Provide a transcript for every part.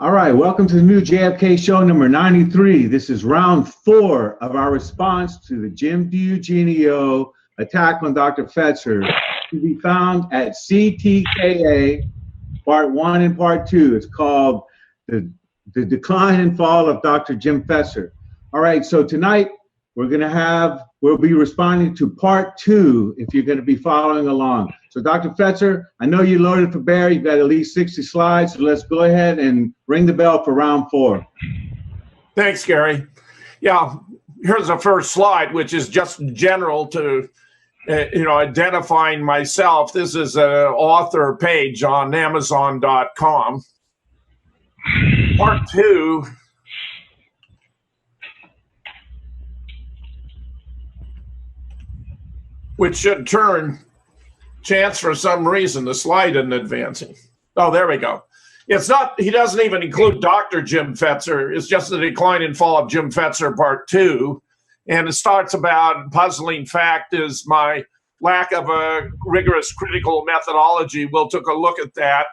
All right, welcome to the new JFK show number 93. This is round 4 of our response to the Jim DiEugenio attack on Dr. Fetzer, to be found at CTKA part 1 and part 2. It's called the Decline and Fall of Dr. Jim Fetzer. All right, so tonight we'll be responding to part 2 if you're going to be following along. So Dr. Fetzer, I know you loaded for bear. You've got at least 60 slides, so let's go ahead and ring the bell for round 4. Thanks, Gary. Yeah, here's the first slide, which is just general to, identifying myself. This is an author page on Amazon.com. Part 2. Which should turn chance for some reason. The slide isn't advancing. Oh, there we go. It's not, he doesn't even include Dr. Jim Fetzer. It's just the decline and fall of Jim Fetzer, part 2. And it starts about puzzling fact is my lack of a rigorous critical methodology. We'll take a look at that.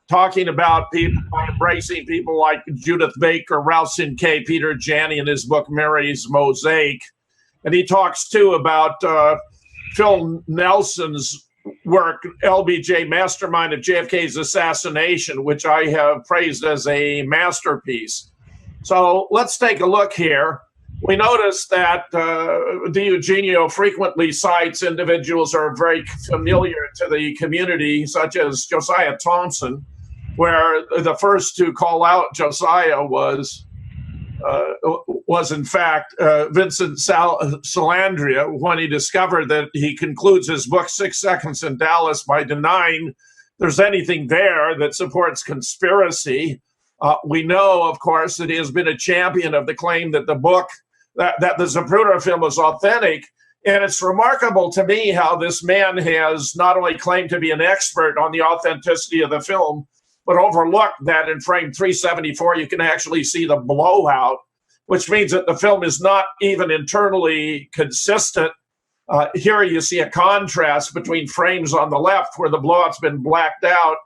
Talking about people, embracing people like Judith Baker, Ralph Sinkay, Peter Janney in his book, Mary's Mosaic. And he talks too about Phil Nelson's work, LBJ Mastermind of JFK's assassination, which I have praised as a masterpiece. So let's take a look here. We notice that DiEugenio frequently cites individuals who are very familiar to the community, such as Josiah Thompson, where the first to call out Josiah was in fact Vincent Salandria, when he discovered that he concludes his book 6 Seconds in Dallas by denying there's anything there that supports conspiracy. We know, of course, that he has been a champion of the claim that the book, that the Zapruder film is authentic. And it's remarkable to me how this man has not only claimed to be an expert on the authenticity of the film, but overlooked that in frame 374, you can actually see the blowout, which means that the film is not even internally consistent. Here you see a contrast between frames on the left where the blowout's been blacked out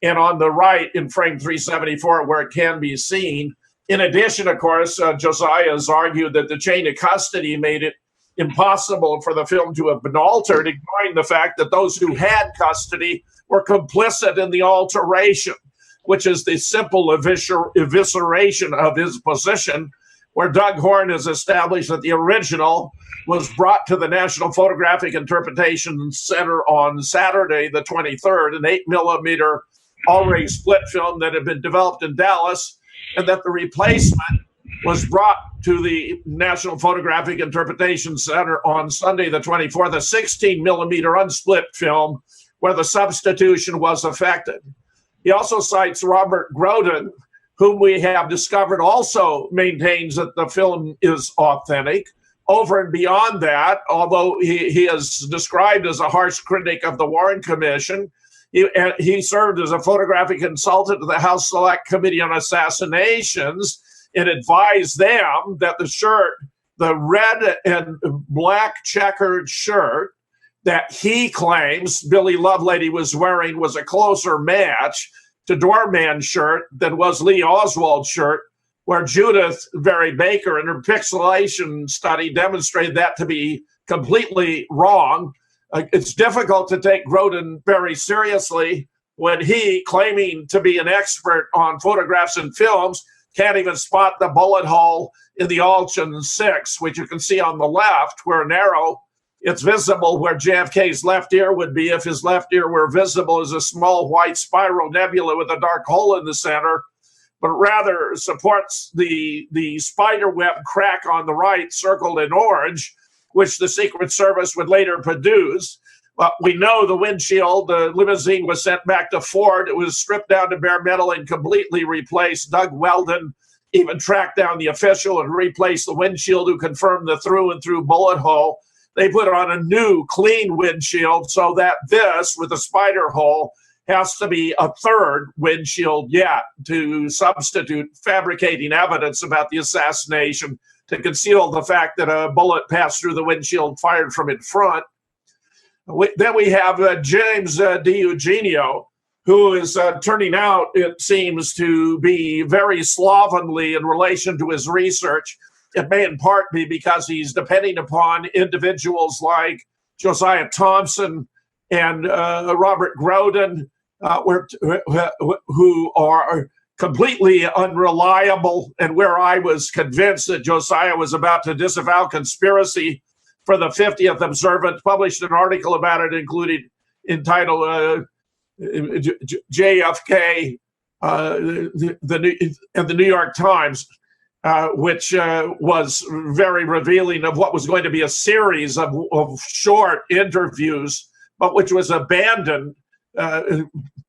and on the right in frame 374 where it can be seen. In addition, of course, Josiah has argued that the chain of custody made it impossible for the film to have been altered, ignoring the fact that those who had custody were complicit in the alteration, which is the simple evisceration of his position, where Doug Horn has established that the original was brought to the National Photographic Interpretation Center on Saturday, the 23rd, an 8mm already split film that had been developed in Dallas, and that the replacement was brought to the National Photographic Interpretation Center on Sunday, the 24th, a 16mm unsplit film where the substitution was effected. He also cites Robert Groden, whom we have discovered also maintains that the film is authentic. Over and beyond that, although he is described as a harsh critic of the Warren Commission, he served as a photographic consultant to the House Select Committee on Assassinations and advised them that the shirt, the red and black checkered shirt that he claims Billy Lovelady was wearing was a closer match to Doorman's shirt than was Lee Oswald's shirt, where Judith Barry Baker in her pixelation study demonstrated that to be completely wrong. It's difficult to take Groden very seriously when he, claiming to be an expert on photographs and films, can't even spot the bullet hole in the Alchin 6, which you can see on the left, where narrow. It's visible where JFK's left ear would be if his left ear were visible as a small white spiral nebula with a dark hole in the center, but rather supports the spider web crack on the right circled in orange, which the Secret Service would later produce. We know the windshield, the limousine was sent back to Ford. It was stripped down to bare metal and completely replaced. Doug Weldon even tracked down the official and replaced the windshield who confirmed the through and through bullet hole. They put on a new clean windshield so that this with a spider hole has to be a third windshield yet to substitute fabricating evidence about the assassination to conceal the fact that a bullet passed through the windshield fired from in front. Then we have James DiEugenio, who is turning out, it seems, to be very slovenly in relation to his research. It may in part be because he's depending upon individuals like Josiah Thompson and Robert Groden, who are completely unreliable, and where I was convinced that Josiah was about to disavow conspiracy for the 50th Observant, published an article about it, entitled JFK, the New York Times, which was very revealing of what was going to be a series of short interviews, but which was abandoned,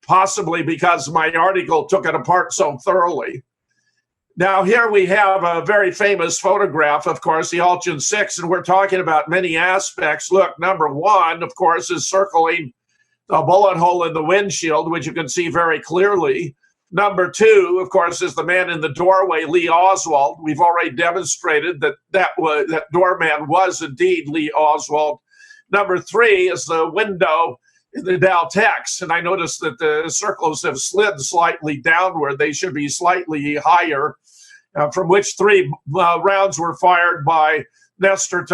possibly because my article took it apart so thoroughly. Now, here we have a very famous photograph, of course, the Altgen 6, and we're talking about many aspects. Look, number one, of course, is circling a bullet hole in the windshield, which you can see very clearly. Number two, of course, is the man in the doorway, Lee Oswald. We've already demonstrated that doorman was indeed Lee Oswald. Number three is the window in the Dow Tex, and I noticed that the circles have slid slightly downward. They should be slightly higher, from which three rounds were fired by Nestor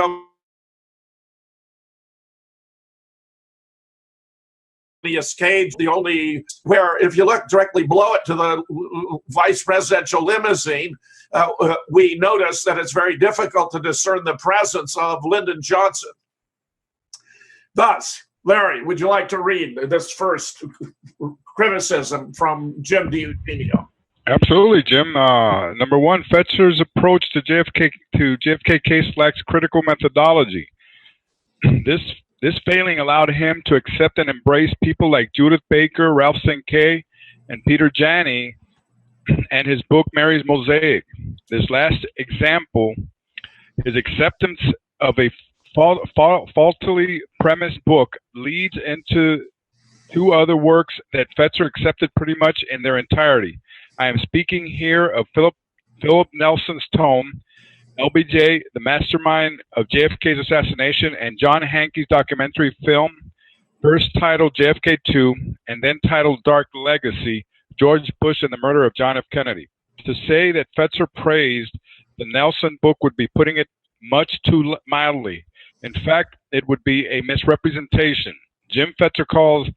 Cage, the only where, if you look directly below it to the vice presidential limousine, we notice that it's very difficult to discern the presence of Lyndon Johnson. Thus, Larry, would you like to read this first criticism from Jim DiEugenio? Absolutely, Jim. Number one, Fetzer's approach to JFK case lacks critical methodology. This failing allowed him to accept and embrace people like Judith Baker, Ralph Sinkay, and Peter Janney, and his book Mary's Mosaic. This last example, his acceptance of a faultily premised book, leads into two other works that Fetzer accepted pretty much in their entirety. I am speaking here of Philip Nelson's tome, LBJ, the Mastermind of JFK's Assassination, and John Hankey's documentary film, first titled JFK 2, and then titled Dark Legacy, George Bush and the Murder of John F. Kennedy. To say that Fetzer praised the Nelson book would be putting it much too mildly. In fact, it would be a misrepresentation. Jim Fetzer called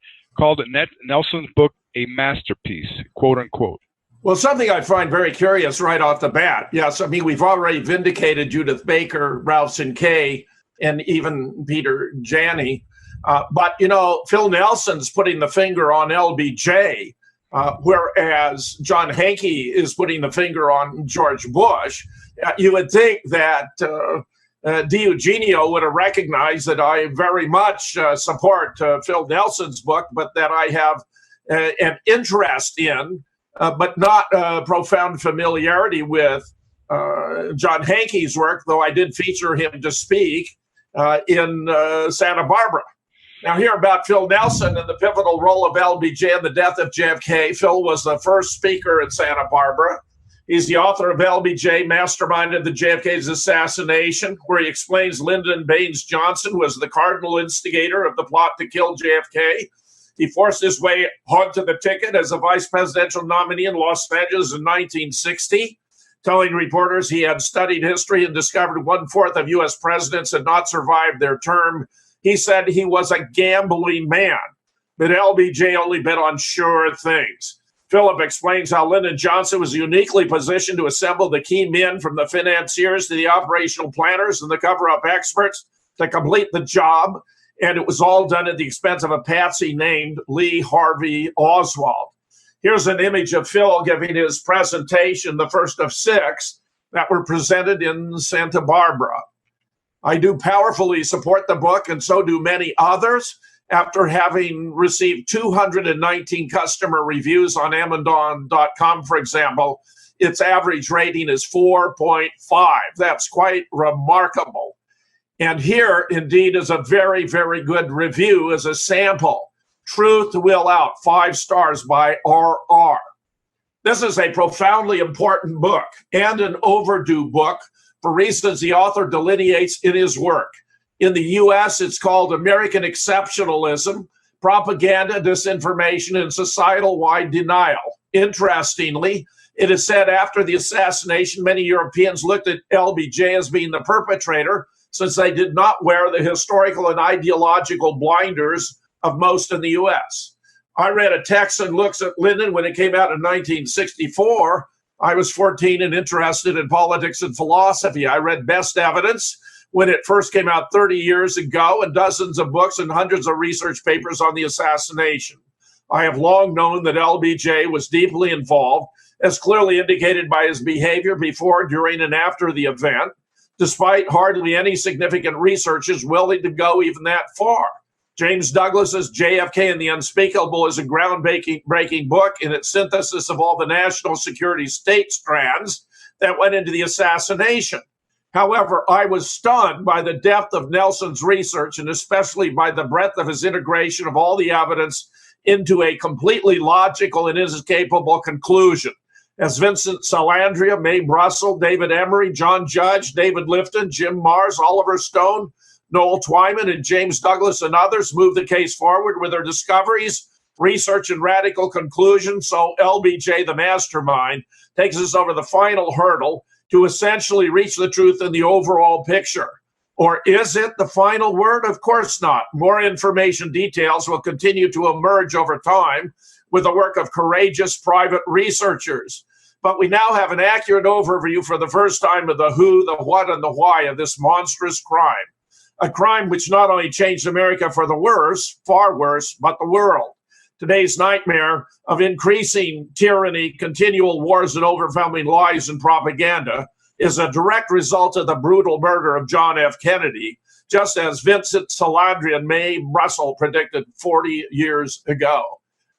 Nelson's book a masterpiece, quote unquote. Well, something I find very curious right off the bat. Yes, I mean, we've already vindicated Judith Baker, Ralph Sinkay, and even Peter Janney. But, you know, Phil Nelson's putting the finger on LBJ, whereas John Hankey is putting the finger on George Bush. You would think that DiEugenio would have recognized that I very much support Phil Nelson's book, but that I have an interest in, but not profound familiarity with John Hankey's work, though I did feature him to speak in Santa Barbara. Now, here about Phil Nelson and the pivotal role of LBJ in the death of JFK. Phil was the first speaker in Santa Barbara. He's the author of LBJ Mastermind of the JFK's Assassination, where he explains Lyndon Baines Johnson was the cardinal instigator of the plot to kill JFK. He forced his way onto the ticket as a vice presidential nominee in Los Angeles in 1960, telling reporters he had studied history and discovered 1/4 of U.S. presidents had not survived their term. He said he was a gambling man, but LBJ only bet on sure things. Philip explains how Lyndon Johnson was uniquely positioned to assemble the key men, from the financiers to the operational planners and the cover-up experts, to complete the job. And it was all done at the expense of a patsy named Lee Harvey Oswald. Here's an image of Phil giving his presentation, the first of 6 that were presented in Santa Barbara. I do powerfully support the book, and so do many others. After having received 219 customer reviews on Amazon.com, for example, its average rating is 4.5. That's quite remarkable. And here, indeed, is a very, very good review as a sample. Truth Will Out, 5 stars by R.R. This is a profoundly important book and an overdue book for reasons the author delineates in his work. In the U.S., it's called American Exceptionalism, propaganda, disinformation, and societal-wide denial. Interestingly, it is said after the assassination, many Europeans looked at LBJ as being the perpetrator, since they did not wear the historical and ideological blinders of most in the U.S. I read a text that looks at Lyndon when it came out in 1964. I was 14 and interested in politics and philosophy. I read Best Evidence when it first came out 30 years ago, and dozens of books and hundreds of research papers on the assassination. I have long known that LBJ was deeply involved, as clearly indicated by his behavior before, during, and after the event, despite hardly any significant research is willing to go even that far. James Douglas's JFK and the Unspeakable is a groundbreaking book in its synthesis of all the national security state strands that went into the assassination. However, I was stunned by the depth of Nelson's research, and especially by the breadth of his integration of all the evidence into a completely logical and inescapable conclusion. As Vincent Salandria, Mae Brussel, David Emery, John Judge, David Lifton, Jim Mars, Oliver Stone, Noel Twyman, and James Douglas and others moved the case forward with their discoveries, research, and radical conclusions, so LBJ, the mastermind, takes us over the final hurdle to essentially reach the truth in the overall picture. Or is it the final word? Of course not. More information details will continue to emerge over time with the work of courageous private researchers. But we now have an accurate overview for the first time of the who, the what, and the why of this monstrous crime. A crime which not only changed America for the worse, far worse, but the world. Today's nightmare of increasing tyranny, continual wars, and overwhelming lies and propaganda is a direct result of the brutal murder of John F. Kennedy, just as Vincent Salandria and Mae Brussel predicted 40 years ago.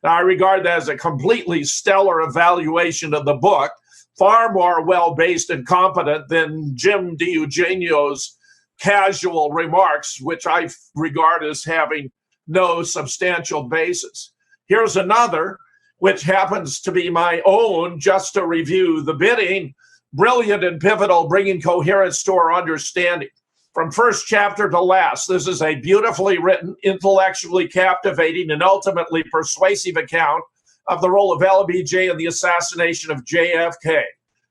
Now, I regard that as a completely stellar evaluation of the book, far more well-based and competent than Jim DiEugenio's casual remarks, which I regard as having no substantial basis. Here's another, which happens to be my own, just to review the bidding, brilliant and pivotal, bringing coherence to our understanding. From first chapter to last, this is a beautifully written, intellectually captivating, and ultimately persuasive account of the role of LBJ in the assassination of JFK.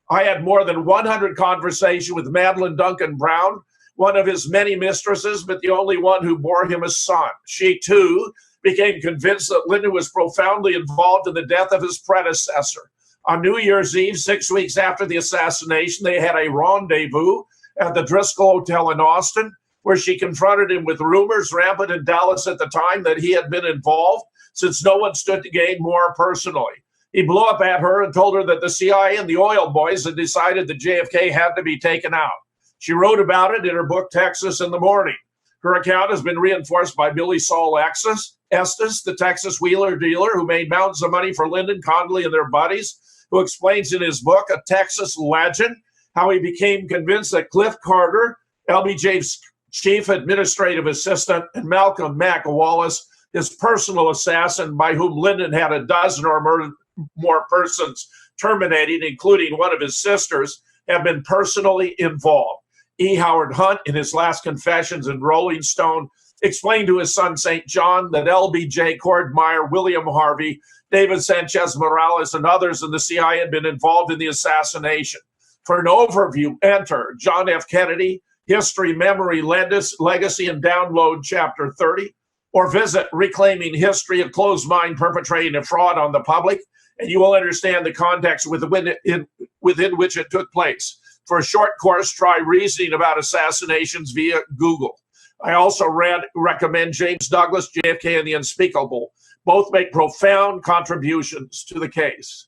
I had more than 100 conversations with Madeline Duncan Brown, one of his many mistresses, but the only one who bore him a son. She, too, became convinced that Lyndon was profoundly involved in the death of his predecessor. On New Year's Eve, 6 weeks after the assassination, they had a rendezvous at the Driscoll Hotel in Austin, where she confronted him with rumors rampant in Dallas at the time that he had been involved, since no one stood to gain more personally. He blew up at her and told her that the CIA and the oil boys had decided that JFK had to be taken out. She wrote about it in her book, Texas in the Morning. Her account has been reinforced by Billy Saul Estes, the Texas wheeler dealer who made mountains of money for Lyndon, Conley, and their buddies, who explains in his book, A Texas Legend, how he became convinced that Cliff Carter, LBJ's chief administrative assistant, and Malcolm McWallace, his personal assassin, by whom Lyndon had a dozen or more persons terminated, including one of his sisters, have been personally involved. E. Howard Hunt, in his last confessions in Rolling Stone, explained to his son St. John that LBJ, Cord Meyer, William Harvey, David Sanchez Morales, and others in the CIA had been involved in the assassination. For an overview, enter John F. Kennedy, History, Memory, Legacy, and Download, Chapter 30, or visit Reclaiming History, a Closed Mind Perpetrating a Fraud on the Public, and you will understand the context within which it took place. For a short course, try Reasoning About Assassinations via Google. I also recommend James Douglas, JFK, and the Unspeakable. Both make profound contributions to the case.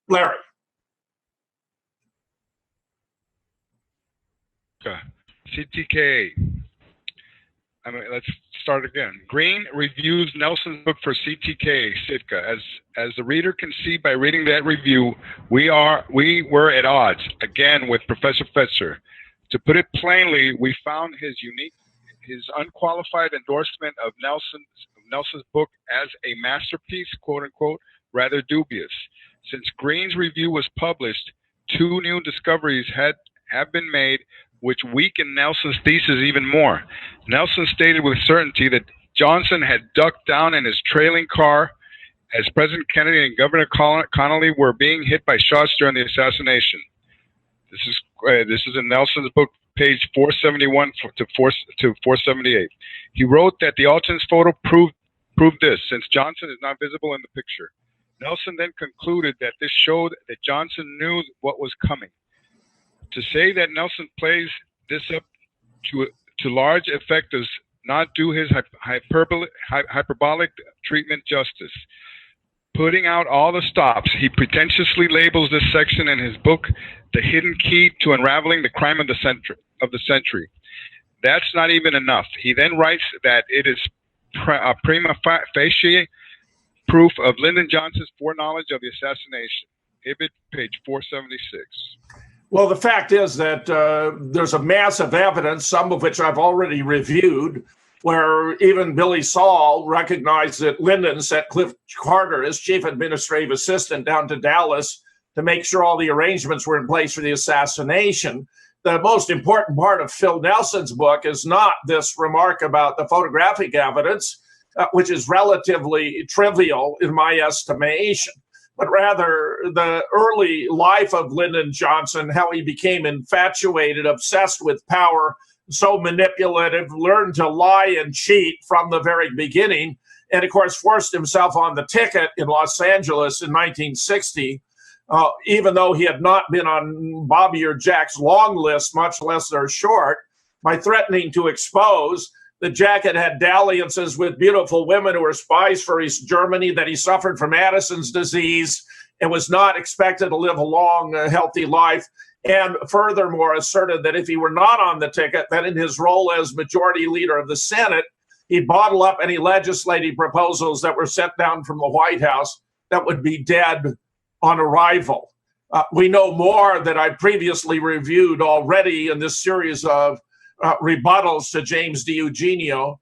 Larry. Okay. CTKA. Let's start again. Green reviews Nelson's book for CTKA, Sitka. As the reader can see by reading that review, we were at odds, again, with Professor Fetzer. To put it plainly, we found his unqualified endorsement of Nelson's book as a masterpiece, quote unquote, rather dubious. Since Green's review was published, 2 new discoveries have been made which weaken Nelson's thesis even more. Nelson stated with certainty that Johnson had ducked down in his trailing car as President Kennedy and Governor Connolly were being hit by shots during the assassination. This is in Nelson's book, page 471 to 478. He wrote that the Alton's photo proved this, since Johnson is not visible in the picture. Nelson then concluded that this showed that Johnson knew what was coming. To say that Nelson plays this up to large effect does not do his hyperbolic treatment justice. Putting out all the stops, he pretentiously labels this section in his book "The Hidden Key to Unraveling the Crime of the Century." That's not even enough. He then writes that it is prima facie proof of Lyndon Johnson's foreknowledge of the assassination. Ibid, page 476. Well, the fact is that there's a massive evidence, some of which I've already reviewed, where even Billy Saul recognized that Lyndon sent Cliff Carter as chief administrative assistant down to Dallas to make sure all the arrangements were in place for the assassination. The most important part of Phil Nelson's book is not this remark about the photographic evidence, which is relatively trivial in my estimation, but rather the early life of Lyndon Johnson, how he became infatuated, obsessed with power, so manipulative, learned to lie and cheat from the very beginning, and of course forced himself on the ticket in Los Angeles in 1960, even though he had not been on Bobby or Jack's long list, much less their short, by threatening to expose that Jack had had dalliances with beautiful women who were spies for East Germany, that he suffered from Addison's disease and was not expected to live a long, healthy life. And furthermore, asserted that if he were not on the ticket, that in his role as majority leader of the Senate, he'd bottle up any legislative proposals that were sent down from the White House that would be dead on arrival. We know more that I previously reviewed already in this series of rebuttals to James DiEugenio.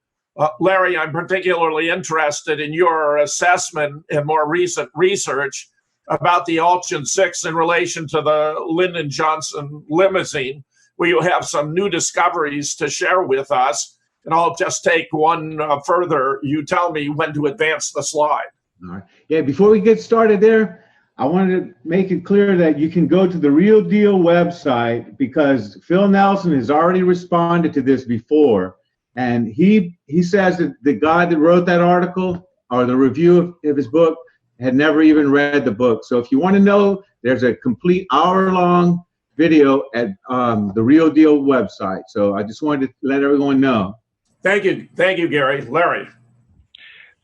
Larry, I'm particularly interested in your assessment and more recent research about the Alton 6 in relation to the Lyndon Johnson limousine, where you have some new discoveries to share with us. And I'll just take one further. You tell me when to advance the slide. All right. Yeah, before we get started there, I wanted to make it clear that you can go to the Real Deal website, because Phil Nelson has already responded to this before. And he says that the guy that wrote that article or the review of his book had never even read the book. So if you want to know, there's a complete hour-long video at the Real Deal website. So I just wanted to let everyone know. Thank you, Gary. Larry.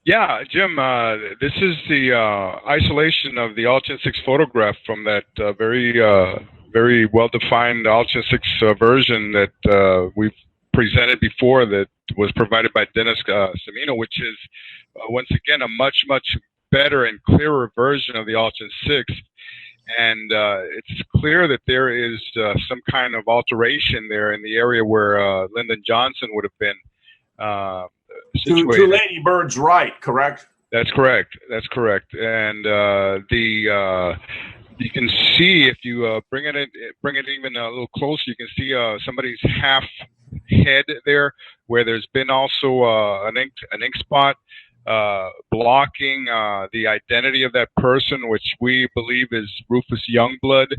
Yeah, Jim, this is the isolation of the Alton 6 photograph from that very well-defined Alton 6 version that we've presented before, that was provided by Dennis Semino, which is, once again, a much better and clearer version of the Alton 6. And it's clear that there is some kind of alteration there in the area where Lyndon Johnson would have been situated. To Lady Bird's right, correct? That's correct. And you can see, if you bring it even a little closer, you can see somebody's half head there, where there's been also an ink spot blocking the identity of that person, which we believe is Rufus Youngblood,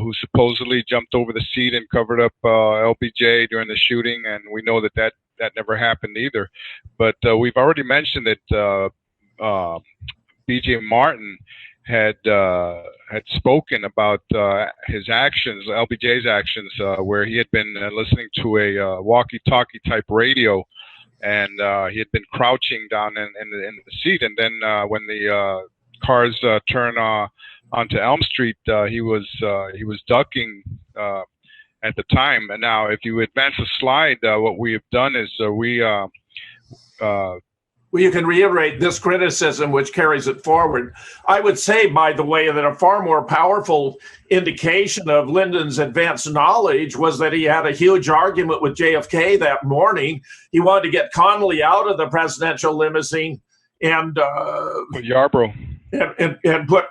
who supposedly jumped over the seat and covered up LBJ during the shooting, and we know that never happened either. But we've already mentioned that B.J. Martin had spoken about his actions, LBJ's actions, where he had been listening to a walkie-talkie type radio, and he had been crouching down in the seat. And then when the cars turned onto Elm Street, he was ducking at the time. And now, if you advance the slide, what we have done is well, you can reiterate this criticism, which carries it forward. I would say, by the way, that a far more powerful indication of Lyndon's advanced knowledge was that he had a huge argument with JFK that morning. He wanted to get Connolly out of the presidential limousine and Yarborough and put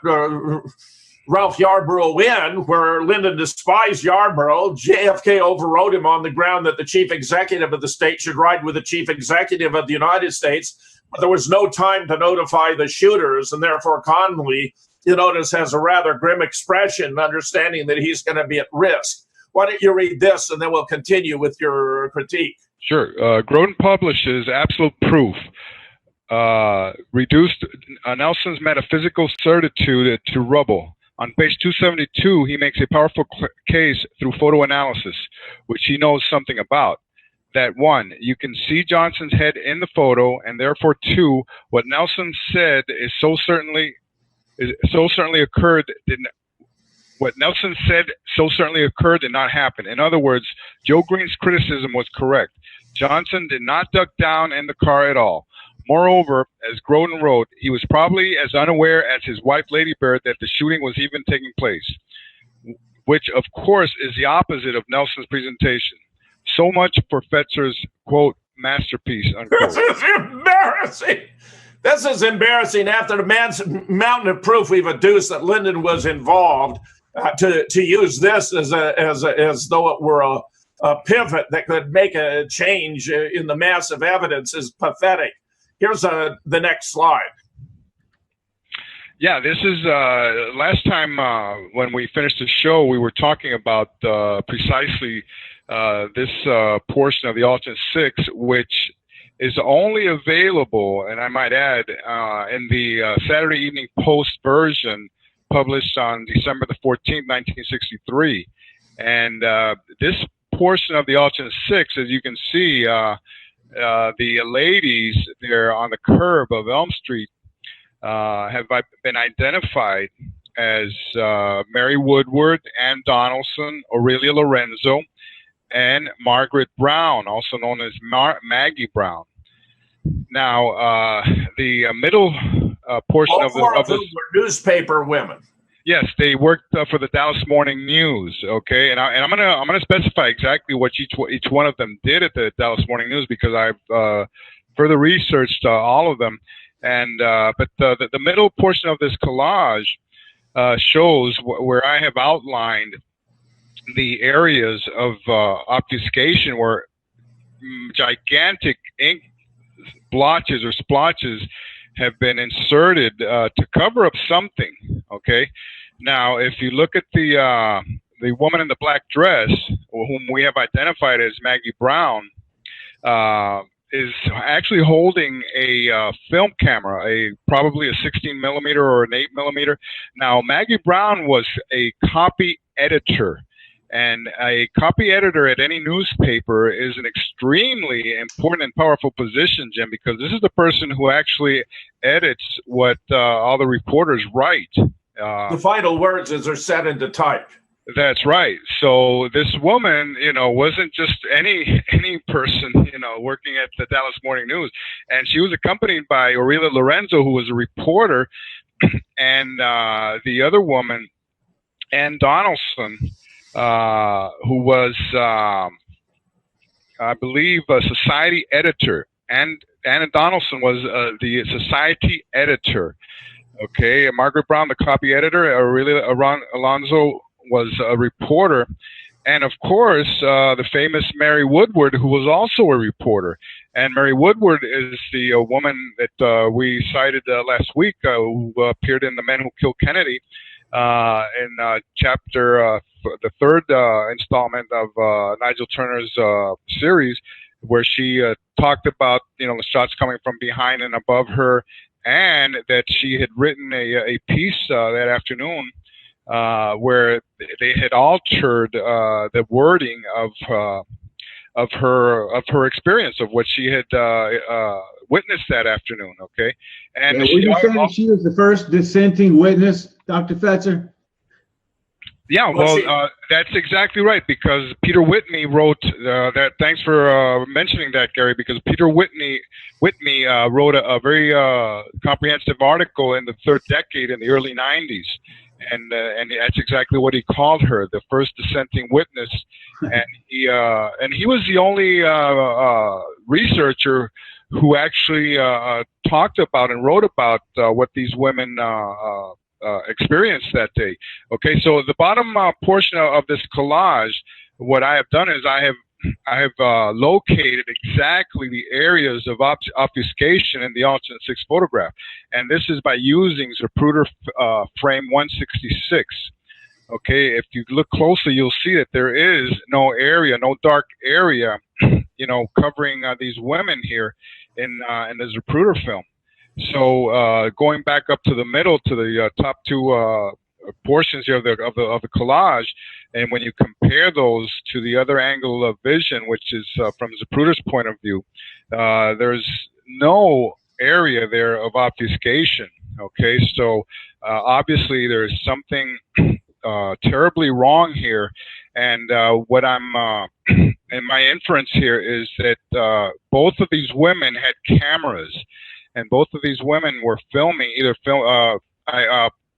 Ralph Yarborough in, where Lyndon despised Yarborough. JFK overrode him on the ground that the chief executive of the state should ride with the chief executive of the United States. But there was no time to notify the shooters, and therefore Connally, you notice, has a rather grim expression, understanding that he's going to be at risk. Why don't you read this, and then we'll continue with your critique. Sure. Groden publishes absolute proof. Reduced Nelson's metaphysical certitude to rubble. On page 272, he makes a powerful case through photo analysis, which he knows something about. That one, you can see Johnson's head in the photo, and therefore two, what Nelson said is so certainly occurred. What Nelson said so certainly occurred did not happen. In other words, Joe Green's criticism was correct. Johnson did not duck down in the car at all. Moreover, as Groden wrote, he was probably as unaware as his wife Lady Bird that the shooting was even taking place, which of course is the opposite of Nelson's presentation. So much for Fetzer's, quote, masterpiece, unquote. This is embarrassing. This is embarrassing after the man's mountain of proof we've adduced that Lyndon was involved. To use this as though it were a pivot that could make a change in the massive evidence is pathetic. Here's the next slide. Yeah, this is last time when we finished the show, we were talking about precisely this portion of the alternate 6, which is only available, and I might add, in the Saturday Evening Post version published on December the 14th, 1963. And this portion of the alternate 6, as you can see, the ladies there on the curb of Elm Street have been identified as Mary Woodward, Ann Donaldson, Aurelia Lorenzo, and Margaret Brown, also known as Maggie Brown. Now, the middle portion of this were newspaper women. Yes, they worked for the Dallas Morning News. Okay, and I'm gonna specify exactly what each one of them did at the Dallas Morning News, because I've further researched all of them. And but the middle portion of this collage shows where I have outlined the areas of obfuscation where gigantic ink blotches or splotches have been inserted to cover up something. Okay, now if you look at the woman in the black dress, whom we have identified as Maggie Brown, is actually holding a film camera, probably a 16 millimeter or an 8mm. Now, Maggie Brown was a copy editor. And a copy editor at any newspaper is an extremely important and powerful position, Jim, because this is the person who actually edits what all the reporters write. The final words are set into type. That's right. So this woman, wasn't just any person, working at the Dallas Morning News. And she was accompanied by Aurelia Lorenzo, who was a reporter, and the other woman, Ann Donaldson, who was, I believe, a society editor. And Anna Donaldson was the society editor. Okay, Margaret Brown, the copy editor. Aurelia Alonso was a reporter. And, of course, the famous Mary Woodward, who was also a reporter. And Mary Woodward is the woman that we cited last week, who appeared in The Men Who Killed Kennedy. In chapter, the third installment of Nigel Turner's series, where she talked about, the shots coming from behind and above her, and that she had written a piece that afternoon where they had altered the wording of her experience, of what she had witnessed that afternoon. Okay, and were you saying she was the first dissenting witness, Dr. Fetzer? Yeah, well, that's exactly right, because Peter Whitney wrote that. Thanks for mentioning that, Gary, because Peter Whitney wrote a very comprehensive article in the third decade in the early 90s. And that's exactly what he called her, the first dissenting witness. And he was the only researcher who actually talked about and wrote about what these women experienced that day. Okay, so the bottom portion of this collage, what I have done is I have located exactly the areas of obfuscation in the alternate 6 photograph, and this is by using Zapruder frame 166. Okay, if you look closely, you'll see that there is no area, no dark area, covering these women here in the Zapruder film. So going back up to the middle, to the top 2 portions here of the collage, and when you compare those to the other angle of vision, which is from Zapruder's point of view, there's no area there of obfuscation. Okay, so obviously there's something terribly wrong here, and what I'm and my inference here is that both of these women had cameras, and both of these women were filming.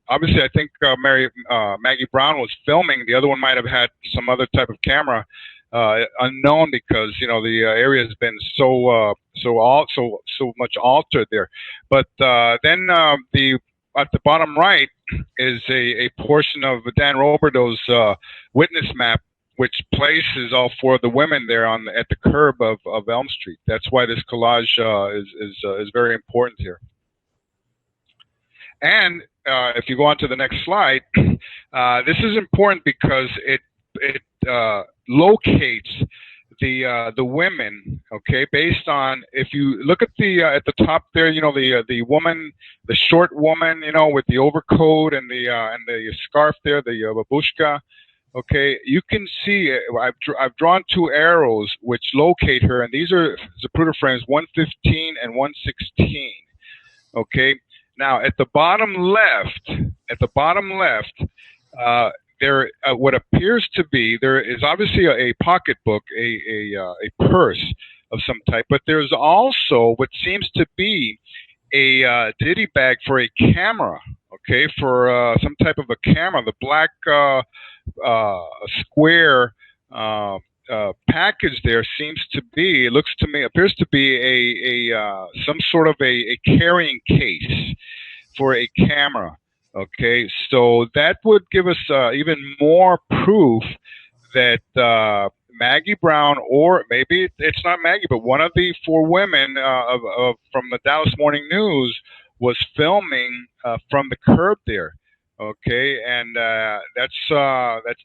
Obviously, I think Maggie Brown was filming. The other one might have had some other type of camera, unknown, because the area has been so much altered there. But then at the bottom right is a portion of Dan Roberto's witness map, which places all 4 of the women there at the curb of Elm Street. That's why this collage is very important here. And if you go on to the next slide, this is important because it locates the women, okay, based on, if you look at the top there, the woman, the short woman, with the overcoat and the scarf there, the babushka. Okay, you can see I've drawn 2 arrows which locate her, and these are Zapruder frames 115 and 116. Okay, now at the bottom left, there what appears to be, there is obviously a pocketbook, a purse of some type, but there's also what seems to be a ditty bag for a camera. Okay, for some type of a camera. The black square package there seems to be, appears to be some sort of a carrying case for a camera. Okay, so that would give us even more proof that Maggie Brown, or maybe it's not Maggie, but one of the 4 women from the Dallas Morning News was filming from the curb there. Okay, and that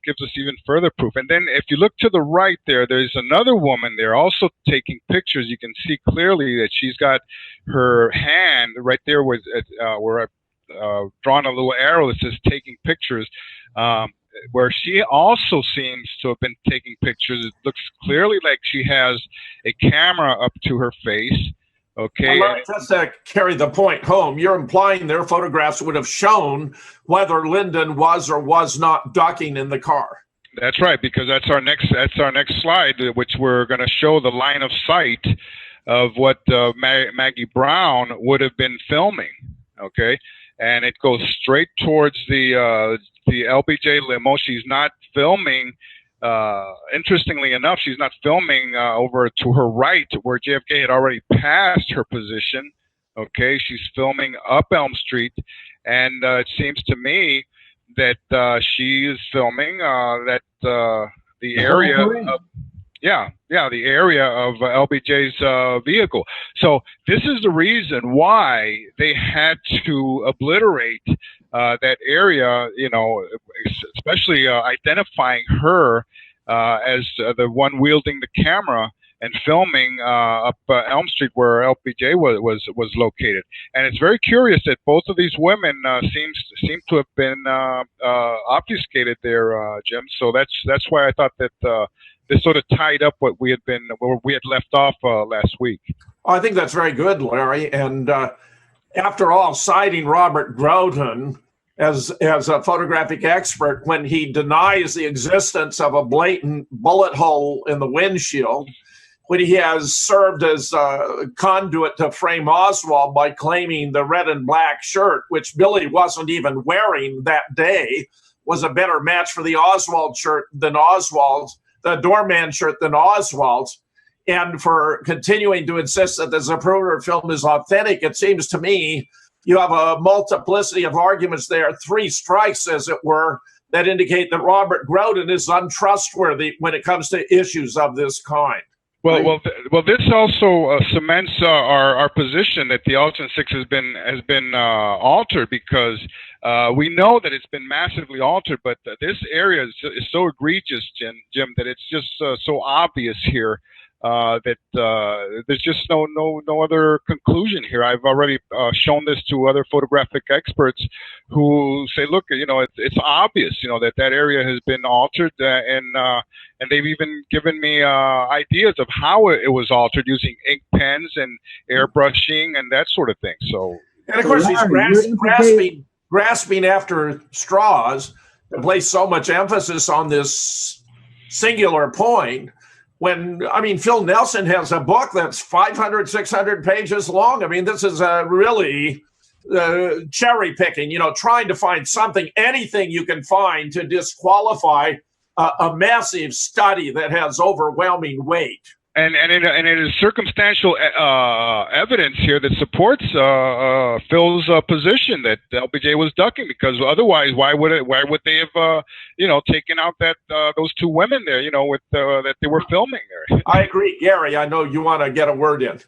gives us even further proof. And then if you look to the right there's another woman there also taking pictures. You can see clearly that she's got her hand right there where I've drawn a little arrow that says taking pictures, where she also seems to have been taking pictures. It looks clearly like she has a camera up to her face. Okay. Well, just to carry the point home, you're implying their photographs would have shown whether Lyndon was or was not ducking in the car. That's right, because that's our next slide, which we're going to show the line of sight of what Maggie Brown would have been filming. Okay, and it goes straight towards the LBJ limo. She's not filming. Interestingly enough, she's not filming over to her right where JFK had already passed her position. Okay, she's filming up Elm Street, and it seems to me that she is filming the area of, the area of LBJ's vehicle. So this is the reason why they had to obliterate that area, especially identifying her as the one wielding the camera and filming up Elm Street where LBJ was located. And it's very curious that both of these women seem to have been obfuscated there, Jim. So that's why I thought that this sort of tied up what we had left off last week. I think that's very good, Larry. And after all, citing Robert Groton as a photographic expert when he denies the existence of a blatant bullet hole in the windshield, when he has served as a conduit to frame Oswald by claiming the red and black shirt, which Billy wasn't even wearing that day, was a better match for the Oswald shirt than Oswald's, the doorman shirt than Oswald's, and for continuing to insist that the Zapruder film is authentic. It seems to me you have a multiplicity of arguments there, three strikes, as it were, that indicate that Robert Groden is untrustworthy when it comes to issues of this kind. Well, this also cements our position that the Alton 6 has been altered, because we know that it's been massively altered, but this area is so egregious, Jim, that it's just so obvious here that there's just no other conclusion here. I've already shown this to other photographic experts who say, look, it's obvious, that area has been altered, and they've even given me ideas of how it was altered using ink pens and airbrushing and that sort of thing. So, and of course, he's grasping after straws to place so much emphasis on this singular point. When, I mean, Phil Nelson has a book that's 500, 600 pages long. I mean, this is really cherry picking, trying to find something, anything you can find to disqualify a massive study that has overwhelming weight. And it is circumstantial evidence here that supports Phil's position that LBJ was ducking, because otherwise, why would they have taken out those two women there, with that they were filming there? I agree, Gary. I know you want to get a word in.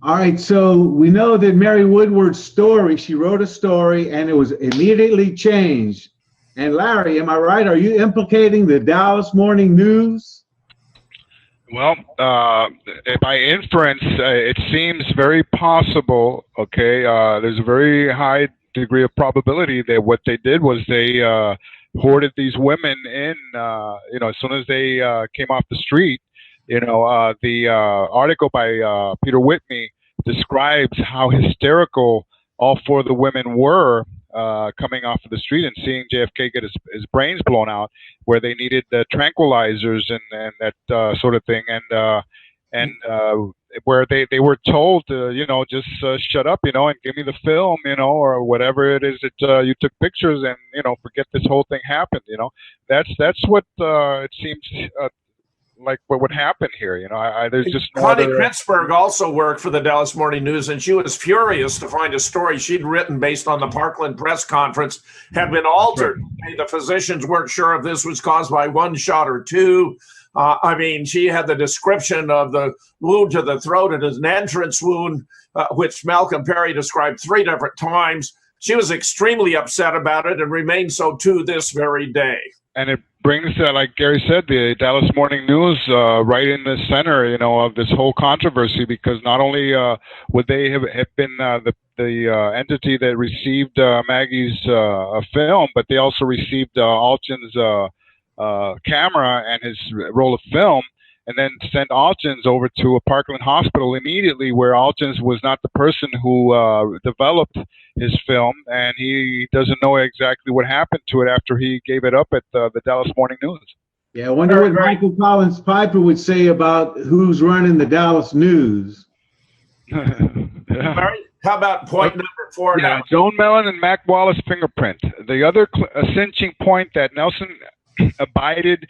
All right, so we know that Mary Woodward's story, she wrote a story and it was immediately changed. And Larry, am I right? Are you implicating the Dallas Morning News? Well, by inference, it seems very possible, okay? There's a very high degree of probability that what they did was they hoarded these women in, as soon as they came off the street. The article by Peter Whitney describes how hysterical all four of the women were coming off of the street and seeing JFK get his brains blown out, where they needed tranquilizers and that sort of thing, and where they were told to just shut up, and give me the film, or whatever it is that you took pictures, and forget this whole thing happened. That's what it seems like what would happen here. There's just no Connie Kritzberg also worked for the Dallas Morning News, and she was furious to find a story she'd written based on the Parkland press conference had been altered. The physicians weren't sure if this was caused by one shot or two. She had the description of the wound to the throat as an entrance wound, which Malcolm Perry described 3 different times. She was extremely upset about it and remains so to this very day. And it brings, like Gary said, the Dallas Morning News right in the center, of this whole controversy, because not only would they have been the entity that received Maggie's film, but they also received Alton's camera and his roll of film, and then sent Alton's over to a Parkland hospital immediately, where Alton's was not the person who developed his film, and he doesn't know exactly what happened to it after he gave it up at the Dallas Morning News. Yeah, I wonder what Michael Collins Piper would say about who's running the Dallas News. Yeah. How about point number 4 now? Joan Mellon and Mac Wallace fingerprint. The other cinching point that Nelson abided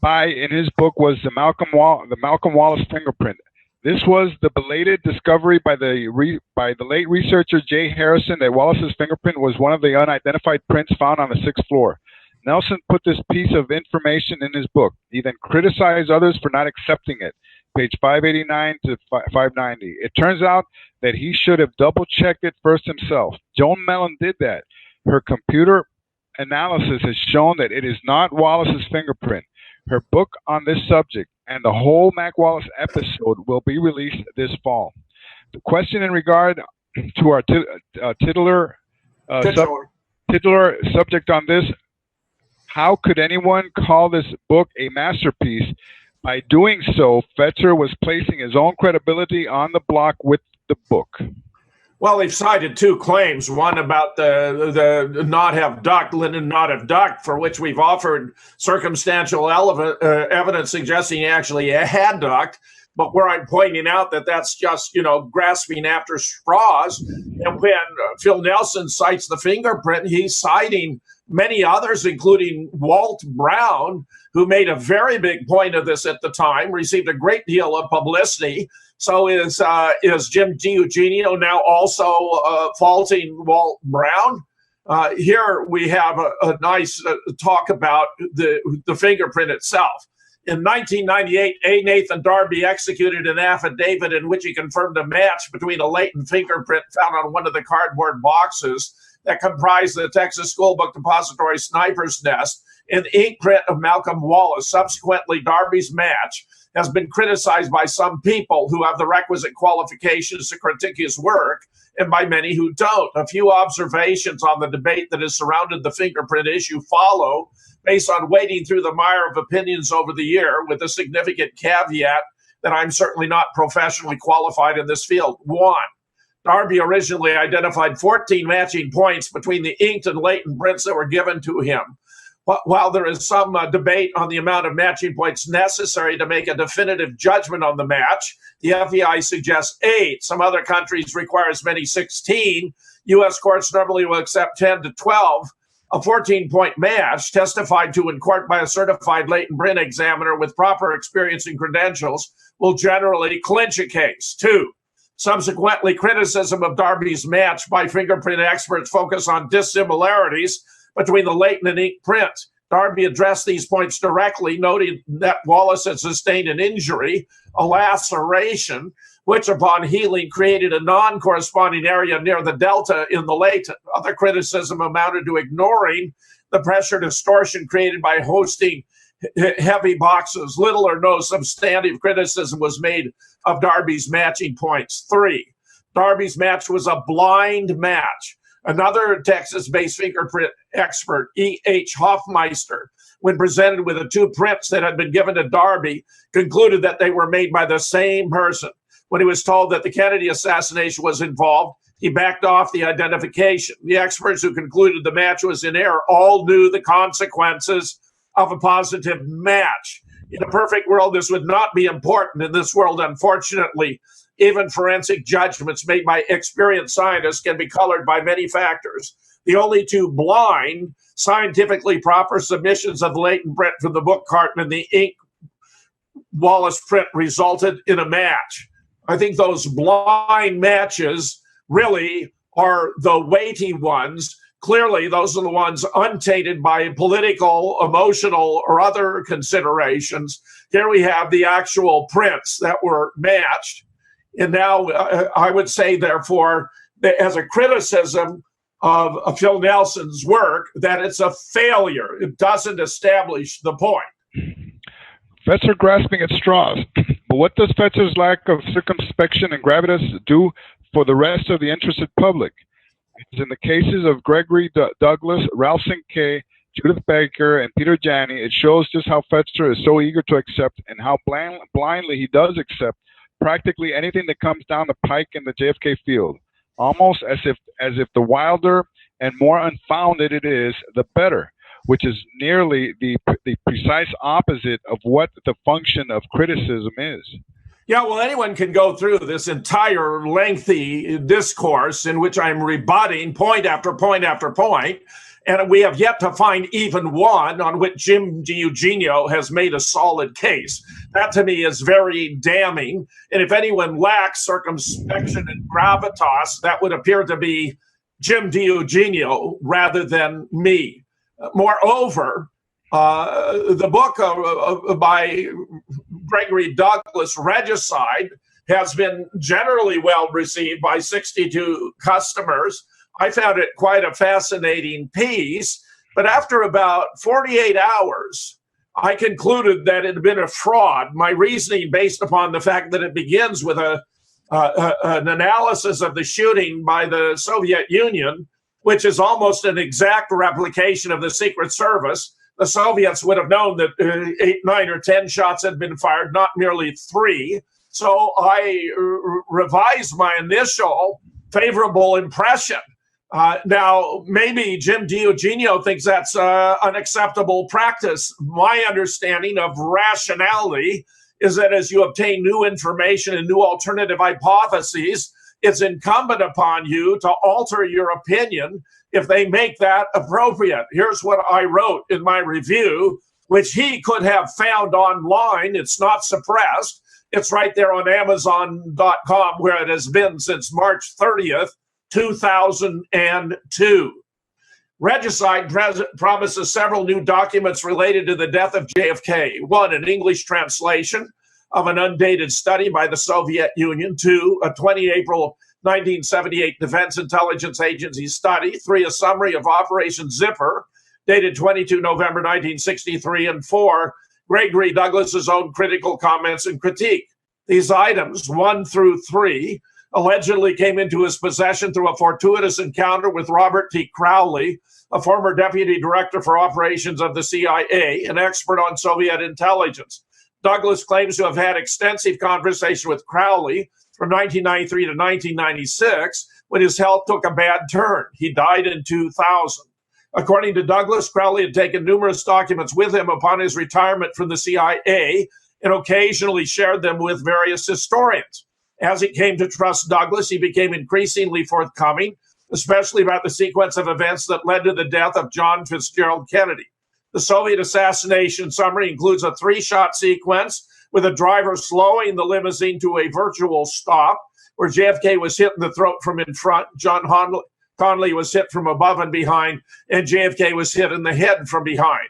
by in his book was the Malcolm Wallace fingerprint. This was the belated discovery by the late researcher Jay Harrison that Wallace's fingerprint was one of the unidentified prints found on the 6th floor. Nelson put this piece of information in his book. He then criticized others for not accepting it. Page 589 to 590. It turns out that he should have double-checked it first himself. Joan Mellon did that. Her computer analysis has shown that it is not Wallace's fingerprint. Her book on this subject and the whole Mac Wallace episode will be released this fall. The question in regard to our titular subject on this: how could anyone call this book a masterpiece? By doing so, Fetzer was placing his own credibility on the block with the book. Well, they've cited 2 claims, one about the not have ducked, Lyndon not have ducked, for which we've offered circumstantial evidence suggesting he actually had ducked, but where I'm pointing out that that's just, grasping after straws. And when Phil Nelson cites the fingerprint, he's citing many others, including Walt Brown, who made a very big point of this at the time, received a great deal of publicity, So is Jim DiEugenio now also faulting Walt Brown? Here we have a nice talk about the fingerprint itself. In 1998, A. Nathan Darby executed an affidavit in which he confirmed a match between a latent fingerprint found on one of the cardboard boxes that comprised the Texas Schoolbook Depository Sniper's Nest and the ink print of Malcolm Wallace. Subsequently, Darby's match has been criticized by some people who have the requisite qualifications to critique his work and by many who don't. A few observations on the debate that has surrounded the fingerprint issue follow based on wading through the mire of opinions over the year, with a significant caveat that I'm certainly not professionally qualified in this field. One, Darby originally identified 14 matching points between the inked and latent prints that were given to him. While there is some debate on the amount of matching points necessary to make a definitive judgment on the match, the FBI suggests 8. Some other countries require as many 16. U.S. courts normally will accept 10 to 12. A 14-point match testified to in court by a certified latent print examiner with proper experience and credentials will generally clinch a case. 2. Subsequently, criticism of Darby's match by fingerprint experts focus on dissimilarities between the latent and ink prints. Darby addressed these points directly, noting that Wallace had sustained an injury, a laceration, which upon healing created a non-corresponding area near the delta in the latent. Other criticism amounted to ignoring the pressure distortion created by hosting heavy boxes. Little or no substantive criticism was made of Darby's matching points. 3, Darby's match was a blind match. Another Texas-based fingerprint expert, E.H. Hoffmeister, when presented with the 2 prints that had been given to Darby, concluded that they were made by the same person. When he was told that the Kennedy assassination was involved, he backed off the identification. The experts who concluded the match was in error all knew the consequences of a positive match. In a perfect world, this would not be important. In this world, unfortunately, even forensic judgments made by experienced scientists can be colored by many factors. The only 2 blind, scientifically proper submissions of latent print from the book carton and the ink Wallace print resulted in a match. I think those blind matches really are the weighty ones. Clearly, those are the ones untainted by political, emotional, or other considerations. Here we have the actual prints that were matched. And now I would say, therefore, that as a criticism of Phil Nelson's work, that it's a failure. It doesn't establish the point. Fetzer grasping at straws. But what does Fetzer's lack of circumspection and gravitas do for the rest of the interested public? As in the cases of Gregory Douglas, Ralph Sinkay, Judith Baker, and Peter Janney, it shows just how Fetzer is so eager to accept and how blindly he does accept practically anything that comes down the pike in the JFK field, almost as if the wilder and more unfounded it is, the better, which is nearly the precise opposite of what the function of criticism is. Yeah, well, anyone can go through this entire lengthy discourse in which I'm rebutting point after point after point, and we have yet to find even one on which Jim DiEugenio has made a solid case. That to me is very damning. And if anyone lacks circumspection and gravitas, that would appear to be Jim DiEugenio rather than me. Moreover, the book by Gregory Douglas, Regicide, has been generally well received by 62 customers. I found it quite a fascinating piece, but after about 48 hours, I concluded that it had been a fraud. My reasoning based upon the fact that it begins with an analysis of the shooting by the Soviet Union, which is almost an exact replication of the Secret Service. The Soviets would have known that 8, 9, or 10 shots had been fired, not merely 3. So I revised my initial favorable impression. Now, maybe Jim DiEugenio thinks that's unacceptable practice. My understanding of rationality is that as you obtain new information and new alternative hypotheses, it's incumbent upon you to alter your opinion if they make that appropriate. Here's what I wrote in my review, which he could have found online. It's not suppressed. It's right there on Amazon.com, where it has been since March 30th, 2002. Regicide promises several new documents related to the death of JFK. One, an English translation of an undated study by the Soviet Union. Two, a 20 April 1978 Defense Intelligence Agency study. Three, a summary of Operation Zipper, dated 22 November 1963. And four, Gregory Douglas's own critical comments and critique. These items, 1 through 3, allegedly came into his possession through a fortuitous encounter with Robert T. Crowley, a former deputy director for operations of the CIA, an expert on Soviet intelligence. Douglas claims to have had extensive conversation with Crowley from 1993 to 1996, when his health took a bad turn. He died in 2000. According to Douglas, Crowley had taken numerous documents with him upon his retirement from the CIA and occasionally shared them with various historians. As he came to trust Douglas, he became increasingly forthcoming, especially about the sequence of events that led to the death of John Fitzgerald Kennedy. The Soviet assassination summary includes a 3-shot sequence with a driver slowing the limousine to a virtual stop, where JFK was hit in the throat from in front, John Connally was hit from above and behind, and JFK was hit in the head from behind.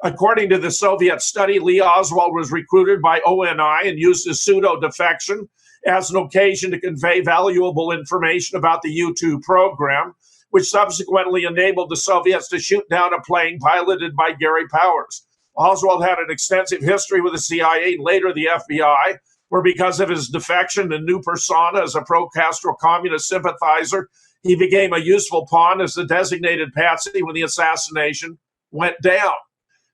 According to the Soviet study, Lee Oswald was recruited by ONI and used his pseudo-defection as an occasion to convey valuable information about the U-2 program, which subsequently enabled the Soviets to shoot down a plane piloted by Gary Powers. Oswald had an extensive history with the CIA and later the FBI, where because of his defection and new persona as a pro-Castro communist sympathizer, he became a useful pawn as the designated patsy when the assassination went down.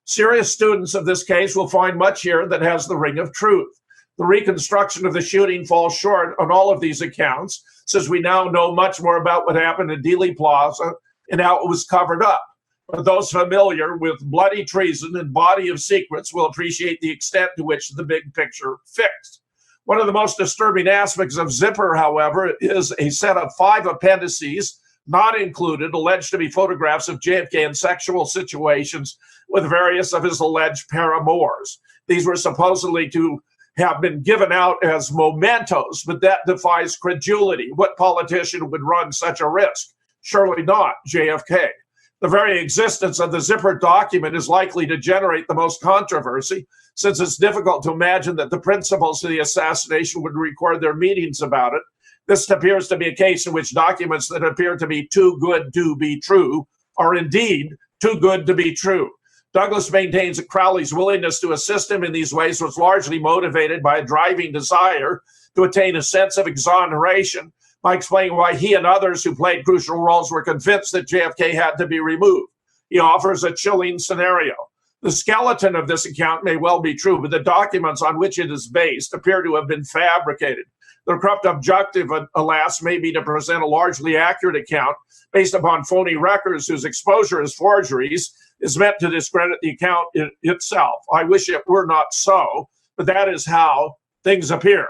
Serious students of this case will find much here that has the ring of truth. The reconstruction of the shooting falls short on all of these accounts, since we now know much more about what happened in Dealey Plaza and how it was covered up. But those familiar with bloody treason and body of secrets will appreciate the extent to which the big picture fits. One of the most disturbing aspects of Zipper, however, is a set of 5 appendices, not included, alleged to be photographs of JFK in sexual situations with various of his alleged paramours. These were supposedly to have been given out as mementos, but that defies credulity. What politician would run such a risk? Surely not JFK. The very existence of the Zipper document is likely to generate the most controversy, since it's difficult to imagine that the principals of the assassination would record their meetings about it. This appears to be a case in which documents that appear to be too good to be true are indeed too good to be true. Douglas maintains that Crowley's willingness to assist him in these ways was largely motivated by a driving desire to attain a sense of exoneration, by explaining why he and others who played crucial roles were convinced that JFK had to be removed. He offers a chilling scenario. The skeleton of this account may well be true, but the documents on which it is based appear to have been fabricated. The corrupt objective, alas, may be to present a largely accurate account based upon phony records whose exposure as forgeries is meant to discredit the account itself. I wish it were not so, but that is how things appear.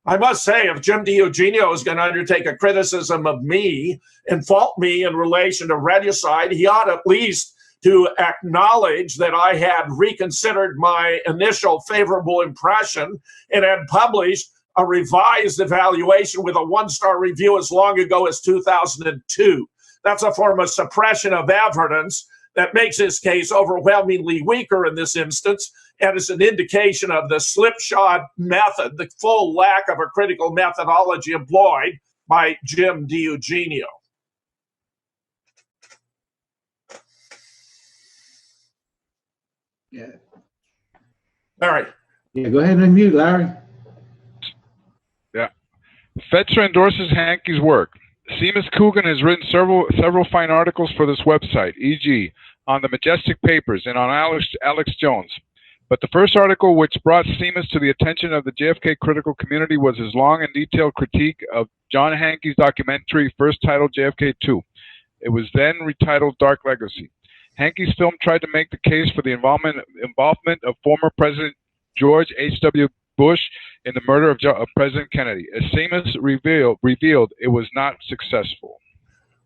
I must say, if Jim DiEugenio is going to undertake a criticism of me and fault me in relation to regicide, he ought at least to acknowledge that I had reconsidered my initial favorable impression and had published a revised evaluation with a 1-star review as long ago as 2002. That's a form of suppression of evidence that makes his case overwhelmingly weaker in this instance, and is an indication of the slipshod method, the full lack of a critical methodology employed by Jim DiEugenio. Yeah. Larry. Yeah, go ahead and unmute, Larry. Yeah. Fetzer endorses Hankey's work. Seamus Coogan has written several fine articles for this website, e.g., on the Majestic Papers and on Alex Jones. But the first article which brought Seamus to the attention of the JFK critical community was his long and detailed critique of John Hankey's documentary, first titled JFK 2. It was then retitled Dark Legacy. Hankey's film tried to make the case for the involvement of former President George H.W. Bush in the murder of President Kennedy. As Seamus revealed, it was not successful.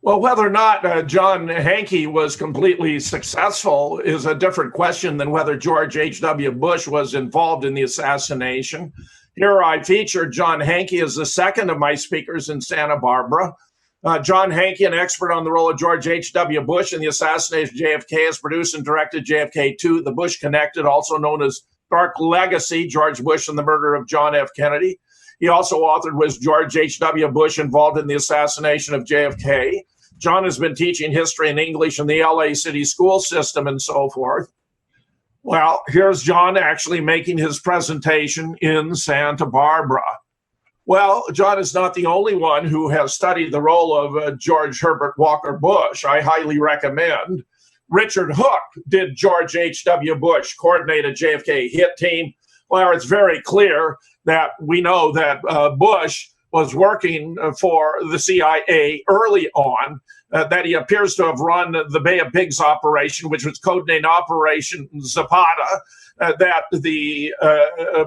Well, whether or not John Hankey was completely successful is a different question than whether George H.W. Bush was involved in the assassination. Here I featured John Hankey as the second of my speakers in Santa Barbara. John Hankey, an expert on the role of George H.W. Bush in the assassination of JFK, has produced and directed JFK 2, The Bush Connected, also known as Dark Legacy, George Bush and the Murder of John F. Kennedy. He also authored Was George H.W. Bush Involved in the Assassination of JFK? John has been teaching history and English in the LA City school system and so forth. Well, here's John actually making his presentation in Santa Barbara. Well, John is not the only one who has studied the role of George Herbert Walker Bush. I highly recommend. Richard Hook did George H.W. Bush, coordinate a JFK hit team. Well, it's very clear that we know that Bush was working for the CIA early on, that he appears to have run the Bay of Pigs operation, which was codenamed Operation Zapata, that the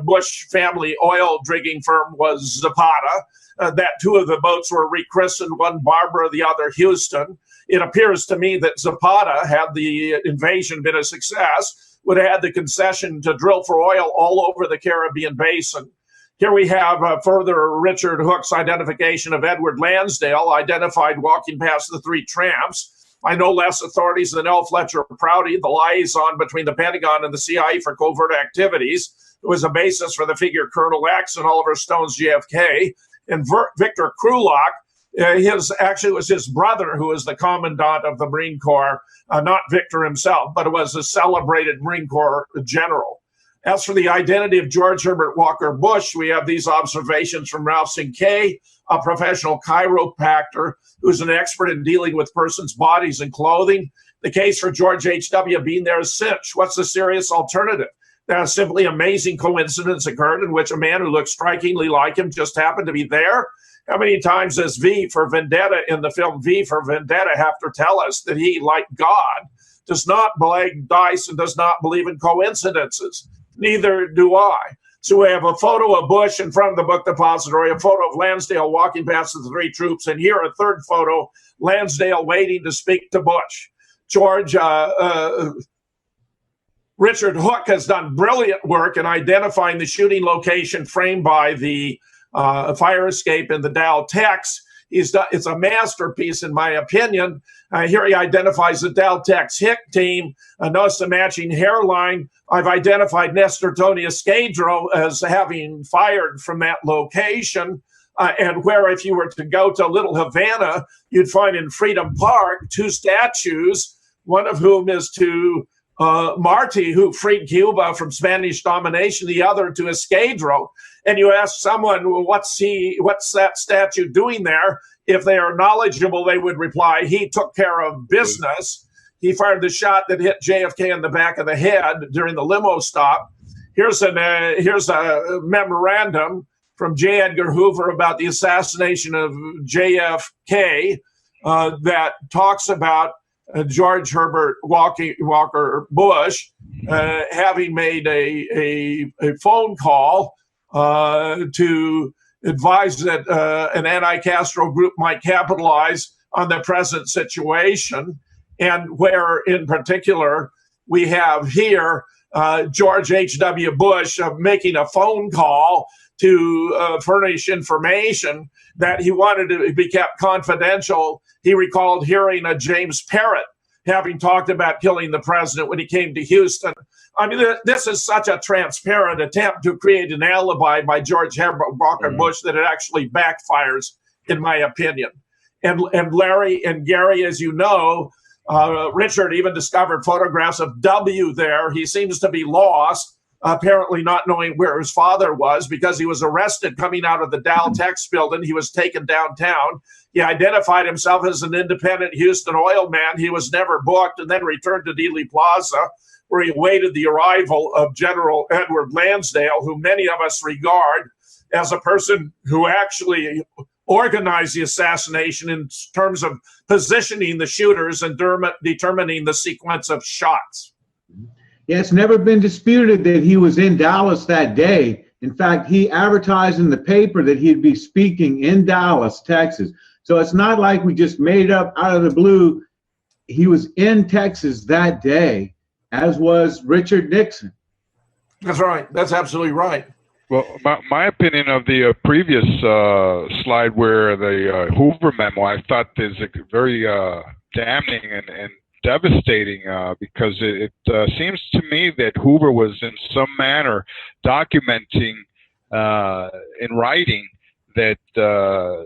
Bush family oil drilling firm was Zapata, that two of the boats were rechristened, one Barbara, the other Houston. It appears to me that Zapata, had the invasion been a success, would have had the concession to drill for oil all over the Caribbean basin. Here we have further Richard Hook's identification of Edward Lansdale, identified walking past the three tramps by no less authorities than L. Fletcher Prouty, the liaison between the Pentagon and the CIA for covert activities. It was a basis for the figure Colonel X and Oliver Stone's JFK. And Victor Krulak, it was his brother who was the commandant of the Marine Corps, not Victor himself, but it was a celebrated Marine Corps general. As for the identity of George Herbert Walker Bush, we have these observations from Ralph Sinkay, a professional chiropractor who's an expert in dealing with persons' bodies and clothing. The case for George H.W. being there is cinch. What's the serious alternative? That a simply amazing coincidence occurred in which a man who looked strikingly like him just happened to be there? How many times does V for Vendetta in the film V for Vendetta have to tell us that he, like God, does not believe dice and does not believe in coincidences? Neither do I. So we have a photo of Bush in front of the book depository, a photo of Lansdale walking past the three troops, and here a third photo, Lansdale waiting to speak to Bush. Richard Hook has done brilliant work in identifying the shooting location framed by the fire escape in the Dow Tex. It's a masterpiece, in my opinion. Here he identifies the Dow Tex hit team. Notice the matching hairline. I've identified Nestor Tony Escadro as having fired from that location. And where if you were to go to Little Havana, you'd find in Freedom Park two statues, one of whom is to Martí, who freed Cuba from Spanish domination, the other to Escadro. And you ask someone, well, what's that statue doing there? If they are knowledgeable, they would reply, he took care of business. He fired the shot that hit JFK in the back of the head during the limo stop. Here's a memorandum from J. Edgar Hoover about the assassination of JFK that talks about George Herbert Walker Bush having made a phone call to advise that an anti-Castro group might capitalize on the present situation, and where in particular we have here George H.W. Bush making a phone call to furnish information that he wanted to be kept confidential. He recalled hearing a James Parrott having talked about killing the president when he came to Houston. I mean, this is such a transparent attempt to create an alibi by George Herbert Walker Bush that it actually backfires, in my opinion. And Larry and Gary, as you know, Richard even discovered photographs of W there. He seems to be lost, apparently not knowing where his father was, because he was arrested coming out of the Dow Tex building. He was taken downtown. He identified himself as an independent Houston oil man. He was never booked and then returned to Dealey Plaza, where he awaited the arrival of General Edward Lansdale, who many of us regard as a person who actually organized the assassination in terms of positioning the shooters and determining the sequence of shots. Yeah, it's never been disputed that he was in Dallas that day. In fact, he advertised in the paper that he'd be speaking in Dallas, Texas. So it's not like we just made up out of the blue. He was in Texas that day, as was Richard Nixon. That's right. That's absolutely right. Well, my opinion of the previous slide where the Hoover memo, I thought is very damning and devastating because it seems to me that Hoover was in some manner documenting in writing that the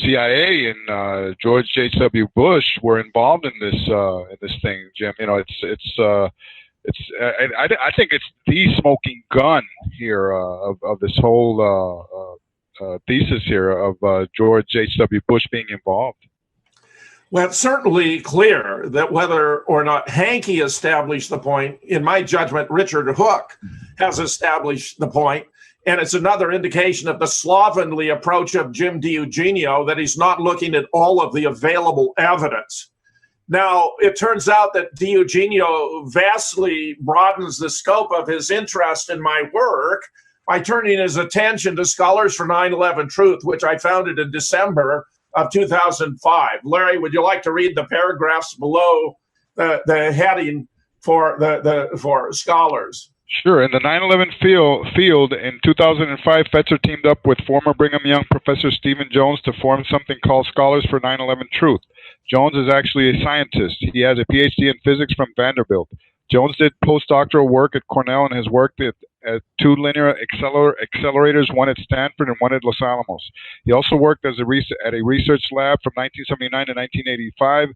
CIA and George H.W. Bush were involved in this thing, Jim. I think it's the smoking gun here of this whole thesis here of George H.W. Bush being involved. Well, it's certainly clear that whether or not Hankey established the point, in my judgment, Richard Hook has established the point. And it's another indication of the slovenly approach of Jim DiEugenio that he's not looking at all of the available evidence. Now, it turns out that DiEugenio vastly broadens the scope of his interest in my work by turning his attention to Scholars for 9/11 Truth, which I founded in December of 2005. Larry, would you like to read the paragraphs below the heading for Scholars? Sure. In the 9/11 field in 2005, Fetzer teamed up with former Brigham Young professor Stephen Jones to form something called Scholars for 9/11 Truth. Jones is actually a scientist. He has a PhD in physics from Vanderbilt. Jones did postdoctoral work at Cornell and has worked at two linear accelerators, one at Stanford and one at Los Alamos. He also worked at a research lab from 1979 to 1985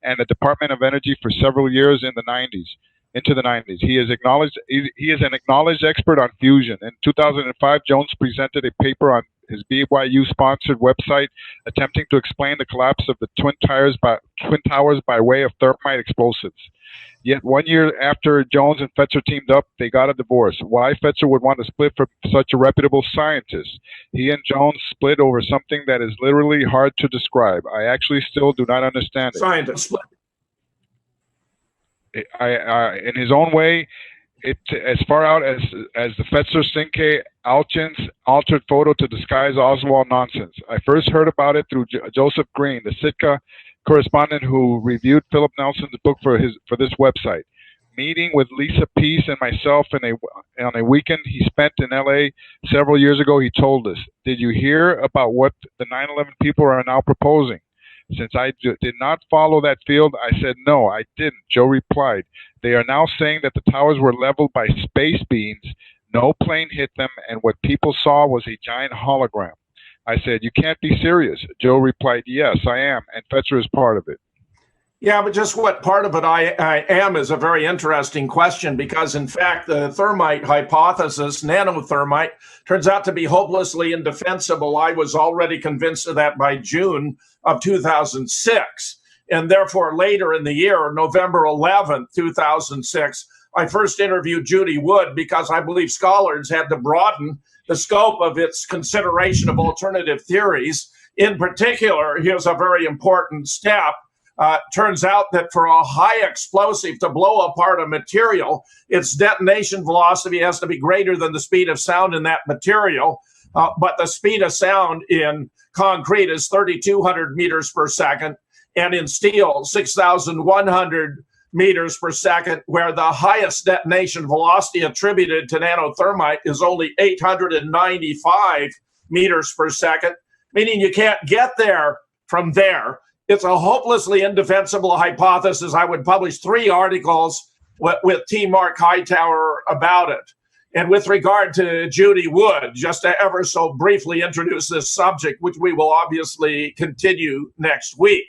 and the Department of Energy for several years into the 90s. He is an acknowledged expert on fusion. In 2005, Jones presented a paper on his BYU-sponsored website attempting to explain the collapse of the Twin Towers by way of thermite explosives. Yet 1 year after Jones and Fetzer teamed up, they got a divorce. Why Fetzer would want to split from such a reputable scientist? He and Jones split over something that is literally hard to describe. I actually still do not understand it. Scientist split. In his own way, as far out as the Fetzer-Sinke Alchins altered photo to disguise Oswald nonsense. I first heard about it through Joseph Green, the Sitka correspondent who reviewed Philip Nelson's book for this website. Meeting with Lisa Peace and myself on a weekend he spent in L.A. several years ago, he told us, "Did you hear about what the 9/11 people are now proposing?" Since I did not follow that field, I said, "No, I didn't." Joe replied, "They are now saying that the towers were leveled by space beams. No plane hit them, and what people saw was a giant hologram." I said, "You can't be serious." Joe replied, "Yes, I am, and Fetzer is part of it." Yeah, but just what part of it I am is a very interesting question because, in fact, the thermite hypothesis, nanothermite, turns out to be hopelessly indefensible. I was already convinced of that by June of 2006. And therefore, later in the year, November 11th, 2006, I first interviewed Judy Wood because I believe Scholars had to broaden the scope of its consideration of alternative theories. In particular, here's a very important step. Turns out that for a high explosive to blow apart a material, its detonation velocity has to be greater than the speed of sound in that material. But the speed of sound in concrete is 3,200 meters per second, and in steel, 6,100 meters per second, where the highest detonation velocity attributed to nanothermite is only 895 meters per second, meaning you can't get there from there. It's a hopelessly indefensible hypothesis. I would publish 3 articles with T. Mark Hightower about it. And with regard to Judy Wood, just to ever so briefly introduce this subject, which we will obviously continue next week.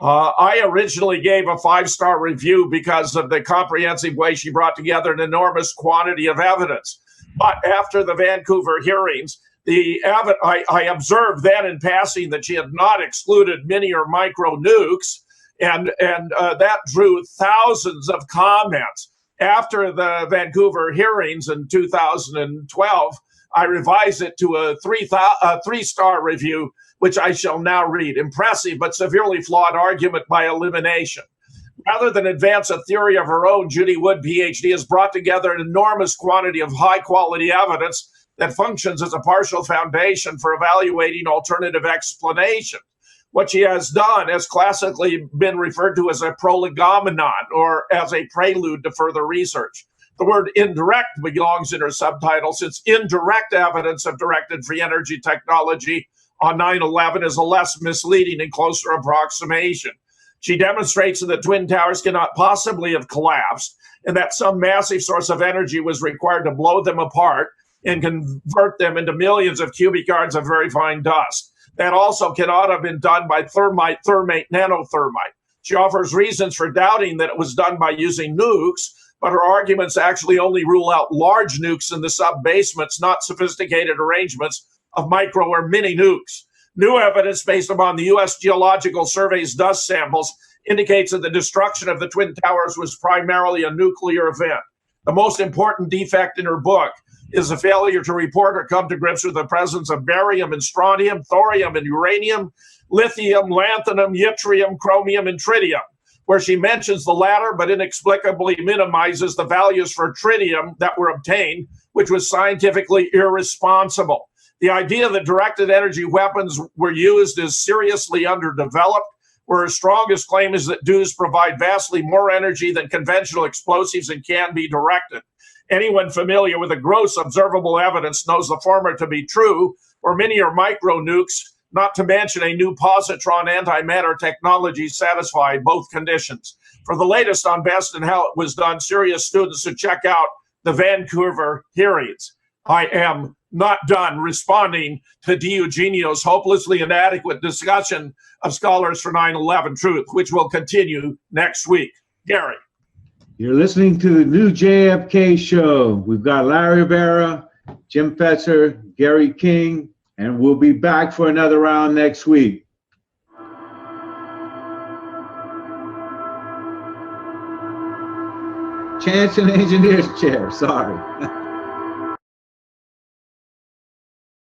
I originally gave a 5-star review because of the comprehensive way she brought together an enormous quantity of evidence. But after the Vancouver hearings, I observed then in passing that she had not excluded mini or micro nukes, and that drew thousands of comments. After the Vancouver hearings in 2012, I revised it to a 3-star review, which I shall now read. Impressive but severely flawed argument by elimination. Rather than advance a theory of her own, Judy Wood, PhD, has brought together an enormous quantity of high-quality evidence that functions as a partial foundation for evaluating alternative explanation. What she has done has classically been referred to as a prolegomenon, or as a prelude to further research. The word indirect belongs in her subtitle, since indirect evidence of directed free energy technology on 9/11 is a less misleading and closer approximation. She demonstrates that the Twin Towers cannot possibly have collapsed, and that some massive source of energy was required to blow them apart and convert them into millions of cubic yards of very fine dust. That also cannot have been done by thermite, nanothermite. She offers reasons for doubting that it was done by using nukes, but her arguments actually only rule out large nukes in the sub-basements, not sophisticated arrangements of micro or mini nukes. New evidence based upon the U.S. Geological Survey's dust samples indicates that the destruction of the Twin Towers was primarily a nuclear event. The most important defect in her book is the failure to report or come to grips with the presence of barium and strontium, thorium and uranium, lithium, lanthanum, yttrium, chromium, and tritium, where she mentions the latter but inexplicably minimizes the values for tritium that were obtained, which was scientifically irresponsible. The idea that directed energy weapons were used is seriously underdeveloped, where her strongest claim is that DEWs provide vastly more energy than conventional explosives and can be directed. Anyone familiar with the gross observable evidence knows the former to be true, or mini or micro nukes, not to mention a new positron antimatter technology, satisfy both conditions. For the latest on BEST and how it was done, serious students should check out the Vancouver hearings. I am not done responding to DiEugenio's hopelessly inadequate discussion of Scholars for 9/11 Truth, which will continue next week. Gary. You're listening to the new JFK show. We've got Larry Rivera, Jim Fetzer, Gary King, and we'll be back for another round next week. Chance in engineer's chair, sorry.